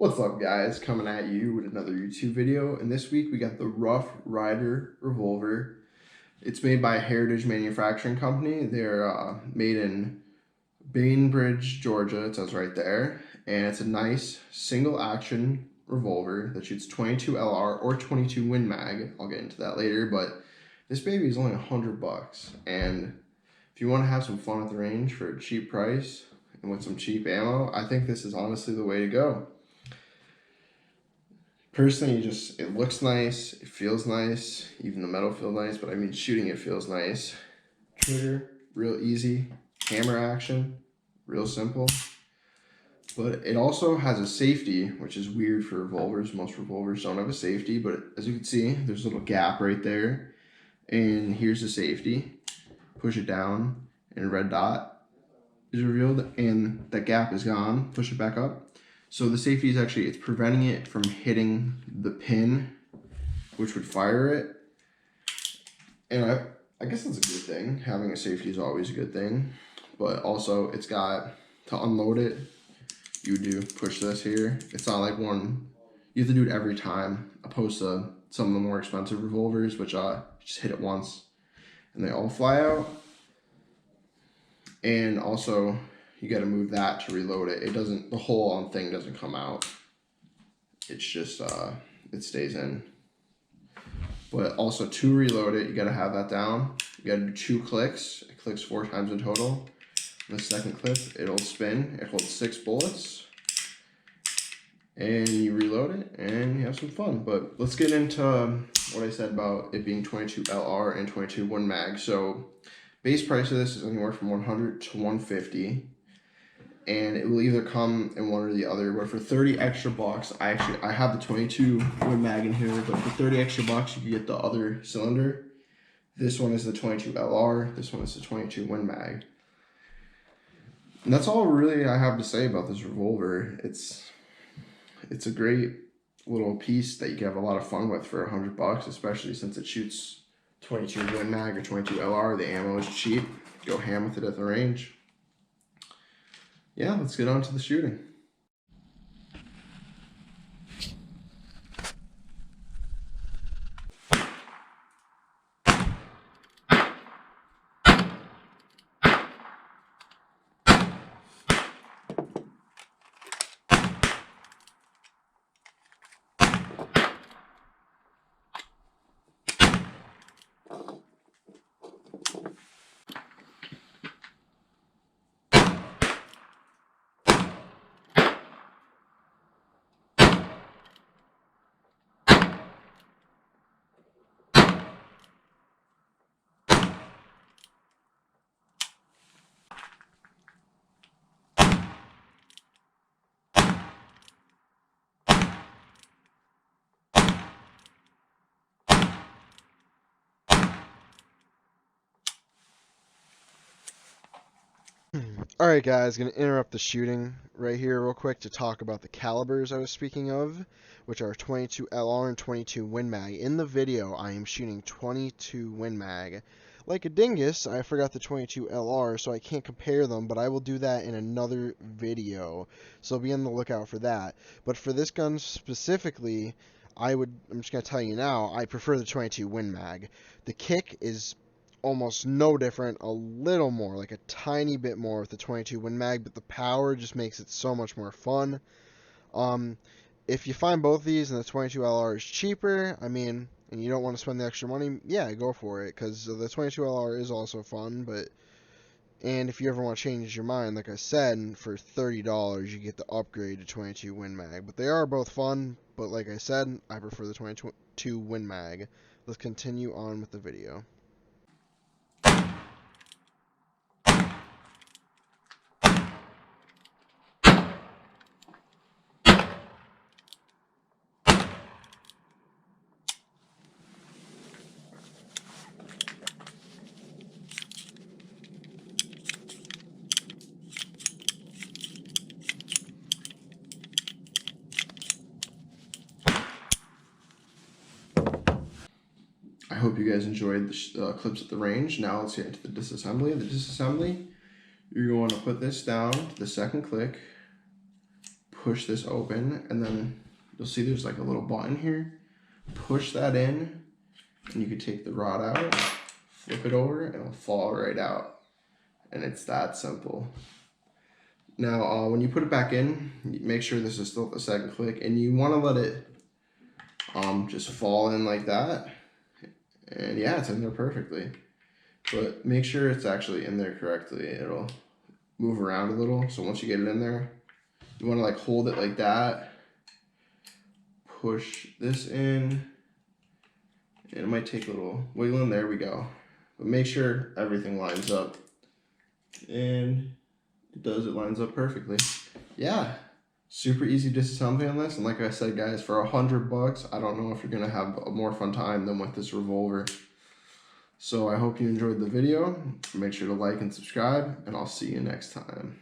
What's up, guys? Coming at you with another YouTube video, and this week we got the Rough Rider revolver. It's made by Heritage Manufacturing Company. They're made in Bainbridge, Georgia. It says right there, and it's a nice single action revolver that shoots 22 LR or 22 Win Mag. I'll get into that later, but this baby is only $100, and if you want to have some fun at the range for a cheap price and with some cheap ammo, I think this is honestly the way to go. Personally, it looks nice, it feels nice, even the metal feels nice, but I mean shooting it feels nice. Trigger, real easy. Hammer action, real simple. But it also has a safety, which is weird for revolvers. Most revolvers don't have a safety, but as you can see, there's a little gap right there. And here's the safety. Push it down, and a red dot is revealed, and that gap is gone. Push it back up. So the safety is actually, it's preventing it from hitting the pin, which would fire it. And I guess that's a good thing. Having a safety is always a good thing. But also, it's got, to unload it, you do push this here. It's not like one, you have to do it every time, opposed to some of the more expensive revolvers, which just hit it once and they all fly out. And also, you got to move that to reload it. It doesn't, the whole thing doesn't come out. It's just, it stays in. But also to reload it, you got to have that down. You got to do 2 clicks. It clicks 4 times in total. The second clip, it'll spin. It holds 6 bullets. And you reload it and you have some fun. But let's get into what I said about it being 22 LR and 22 Win Mag. So base price of this is anywhere from $100 to $150. And it will either come in one or the other. But for 30 extra bucks, I have the 22 Win Mag in here, but for 30 extra bucks, you can get the other cylinder. This one is the 22 LR. This one is the 22 Win Mag. And that's all really I have to say about this revolver. It's a great little piece that you can have a lot of fun with for $100, especially since it shoots 22 Win Mag or 22 LR. The ammo is cheap. Go ham with it at the range. Yeah, let's get on to the shooting. Alright guys, going to interrupt the shooting right here real quick to talk about the calibers I was speaking of, which are 22 LR and 22 Win Mag. In the video, I am shooting 22 Win Mag. Like a dingus, I forgot the 22 LR, so I can't compare them, but I will do that in another video, so be on the lookout for that. But for this gun specifically, I'm just going to tell you now, I prefer the 22 Win Mag. The kick is almost no different, a little more, like a tiny bit more with the 22 Win Mag, but the power just makes it so much more fun. If you find both these and the 22 LR is cheaper, I mean, and you don't want to spend the extra money, yeah, go for it, because the 22 LR is also fun, and if you ever want to change your mind, like I said, for $30, you get the upgrade to 22 Win Mag. But they are both fun, but like I said, I prefer the 22 Win Mag. Let's continue on with the video. I hope you guys enjoyed the clips at the range. Now let's get into the disassembly. The disassembly, you're going to put this down to the second click, push this open, and then you'll see there's like a little button here. Push that in, and you can take the rod out, flip it over, and it'll fall right out. And it's that simple. Now, when you put it back in, make sure this is still at the second click, and you want to let it just fall in like that. And yeah, it's in there perfectly. But make sure it's actually in there correctly. It'll move around a little. So once you get it in there, you want to like hold it like that. Push this in. And it might take a little wiggling. There we go. But make sure everything lines up. And it does, it lines up perfectly. Yeah, super easy disassembly on this. And like I said, guys, for $100, I don't know if you're gonna have a more fun time than with this revolver. So I hope you enjoyed the video. Make sure to like and subscribe, and I'll see you next time.